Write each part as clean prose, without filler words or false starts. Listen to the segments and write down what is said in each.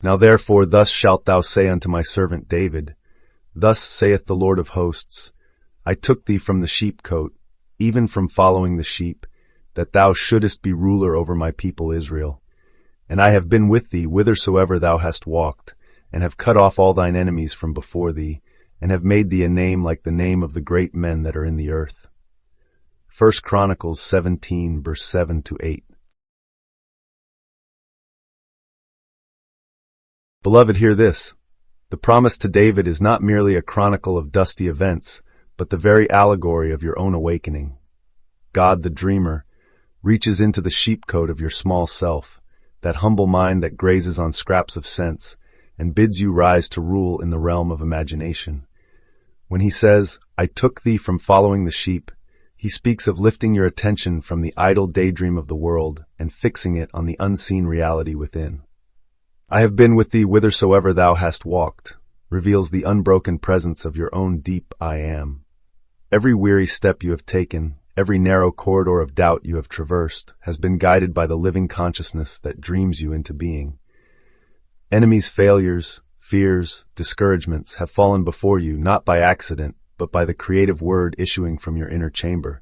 Now therefore thus shalt thou say unto my servant David, Thus saith the Lord of hosts, I took thee from the sheepcote, even from following the sheep, that thou shouldest be ruler over my people Israel. And I have been with thee whithersoever thou hast walked, and have cut off all thine enemies from before thee, and have made thee a name like the name of the great men that are in the earth. 1 Chronicles 17, verse 7-8. Beloved, hear this. The promise to David is not merely a chronicle of dusty events, but the very allegory of your own awakening. God, the dreamer, reaches into the sheepcote of your small self, that humble mind that grazes on scraps of sense, and bids you rise to rule in the realm of imagination. When he says, I took thee from following the sheep, he speaks of lifting your attention from the idle daydream of the world and fixing it on the unseen reality within. I have been with thee whithersoever thou hast walked, reveals the unbroken presence of your own deep I am. Every weary step you have taken, every narrow corridor of doubt you have traversed, has been guided by the living consciousness that dreams you into being. Enemies' failures, fears, discouragements have fallen before you not by accident, but by the creative word issuing from your inner chamber.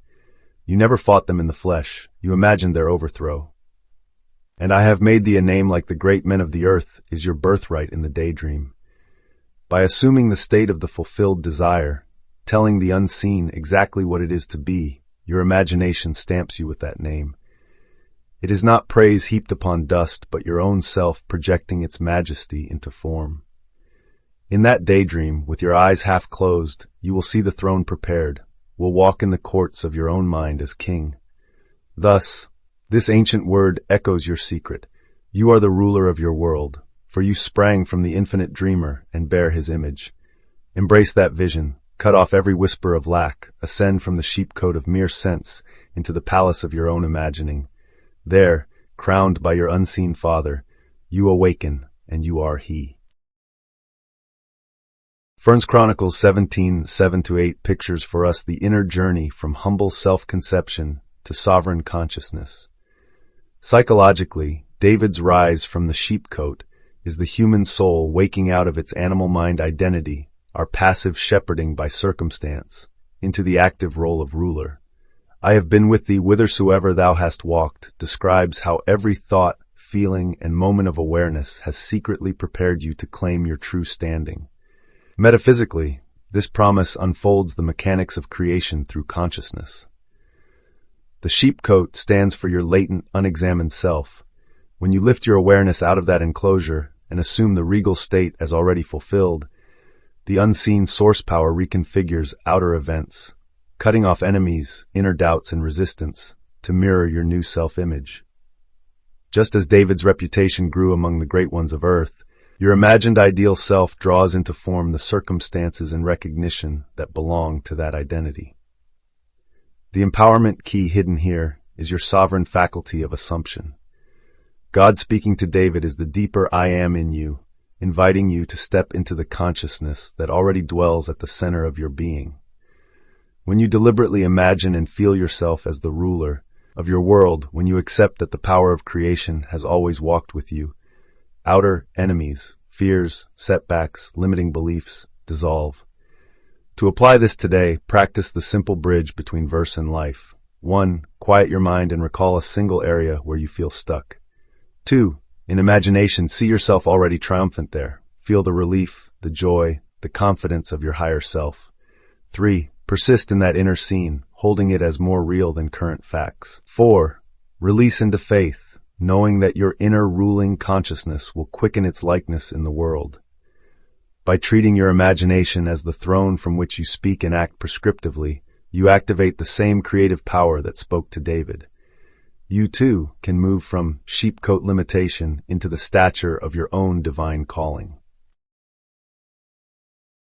You never fought them in the flesh, you imagined their overthrow. And I have made thee a name like the great men of the earth is your birthright in the daydream. By assuming the state of the fulfilled desire, telling the unseen exactly what it is to be, your imagination stamps you with that name. It is not praise heaped upon dust, but your own self projecting its majesty into form. In that daydream, with your eyes half closed, you will see the throne prepared, will walk in the courts of your own mind as king. Thus, this ancient word echoes your secret. You are the ruler of your world, for you sprang from the infinite dreamer and bear his image. Embrace that vision, cut off every whisper of lack, ascend from the sheepcote of mere sense into the palace of your own imagining. There, crowned by your unseen Father, you awaken, and you are He. 1 Chronicles 17, 7-8 pictures for us the inner journey from humble self-conception to sovereign consciousness. Psychologically, David's rise from the sheepcote is the human soul waking out of its animal mind identity, our passive shepherding by circumstance, into the active role of ruler. I have been with thee whithersoever thou hast walked describes how every thought, feeling, and moment of awareness has secretly prepared you to claim your true standing. Metaphysically, this promise unfolds the mechanics of creation through consciousness. The sheepcote stands for your latent, unexamined self. When you lift your awareness out of that enclosure and assume the regal state as already fulfilled, the unseen source power reconfigures outer events, cutting off enemies, inner doubts, and resistance to mirror your new self-image. Just as David's reputation grew among the great ones of earth, your imagined ideal self draws into form the circumstances and recognition that belong to that identity. The empowerment key hidden here is your sovereign faculty of assumption. God speaking to David is the deeper I am in you, inviting you to step into the consciousness that already dwells at the center of your being. When you deliberately imagine and feel yourself as the ruler of your world, when you accept that the power of creation has always walked with you, outer enemies, fears, setbacks, limiting beliefs dissolve. To apply this today, practice the simple bridge between verse and life. 1. Quiet your mind and recall a single area where you feel stuck. 2. In imagination, see yourself already triumphant there. Feel the relief, the joy, the confidence of your higher self. 3. Persist in that inner scene, holding it as more real than current facts. 4. Release into faith, knowing that your inner ruling consciousness will quicken its likeness in the world. By treating your imagination as the throne from which you speak and act prescriptively, you activate the same creative power that spoke to David. You too can move from sheepcote limitation into the stature of your own divine calling.